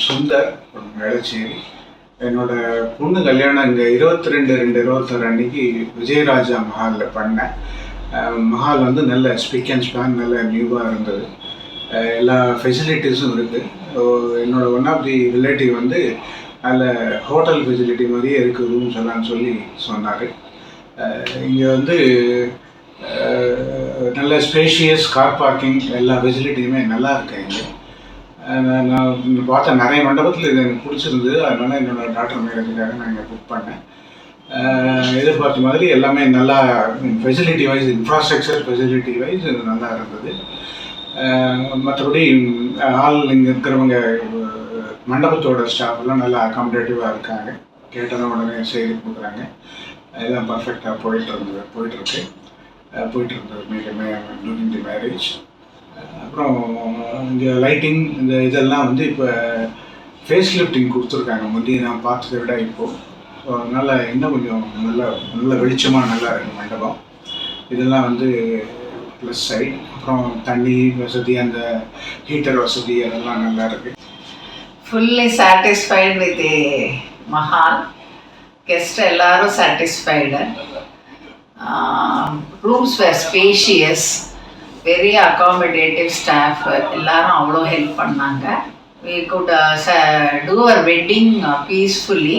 சுந்தர் வேளச்சேரி. என்னோடய பொண்ணு கல்யாணம் இங்கே 22/2/21 அன்றைக்கி விஜயராஜா மஹாலில் பண்ணேன். மஹால் வந்து நல்ல ஸ்பீக் அண்ட் ஸ்பேன் நல்ல நியூவாக இருந்தது. எல்லா ஃபெசிலிட்டிஸும் இருக்குது. என்னோடய ஒன் ஆஃப் தி ரிலேட்டிவ் வந்து அதில் ஹோட்டல் ஃபெசிலிட்டி மாதிரியே இருக்குது ரூம்ஸ் எல்லாம்னு சொல்லி சொன்னார். இங்கே வந்து நல்ல ஸ்பேஷியஸ் கார் பார்க்கிங் எல்லா ஃபெசிலிட்டியுமே நல்லா இருக்கு. இங்கே நான் பார்த்த நிறைய மண்டபத்தில் இது எனக்கு பிடிச்சிருந்தது. அதனால் என்னோடய டாக்டர் மேரேஜுக்காக நான் இங்கே புக் பண்ணேன். எதிர்பார்த்த மாதிரி எல்லாமே நல்லா facility wise infrastructure facility wise இது நல்லா இருந்தது. மற்றபடி ஆள் இங்கே இருக்கிறவங்க மண்டபத்தோட ஸ்டாஃப்லாம் நல்லா அகாமடேட்டிவாக இருக்காங்க. கேட்டதும் உடனே செய்து கொடுக்குறாங்க. எல்லாம் பர்ஃபெக்டாக போயிட்டுருக்கு டூரிங் தி மேரேஜ். அப்புறம் இங்கே லைட்டிங் இந்த இதெல்லாம் வந்து இப்போ ஃபேஸ் லிஃப்டிங் கொடுத்துருக்காங்க. முந்தைய நான் பார்த்ததை விட இப்போது. ஸோ அதனால் இன்னும் கொஞ்சம் நல்ல வெளிச்சமாக நல்லா இருக்குது மண்டபம். இதெல்லாம் வந்து ப்ளஸ் சைடு. அப்புறம் தண்ணி வசதி, அந்த ஹீட்டர் வசதி அதெல்லாம் நல்லா இருக்குது. Fully satisfied with the Mahal. Guest எல்லாரும் சாட்டிஸ்ஃபைடு. ரூம்ஸ் வேர் ஸ்பேஷியஸ், வெரி அகாமடேட்டிவ் ஸ்டாஃப். எல்லாரும் அவ்வளோ ஹெல்ப் பண்ணாங்க. We could do our wedding peacefully.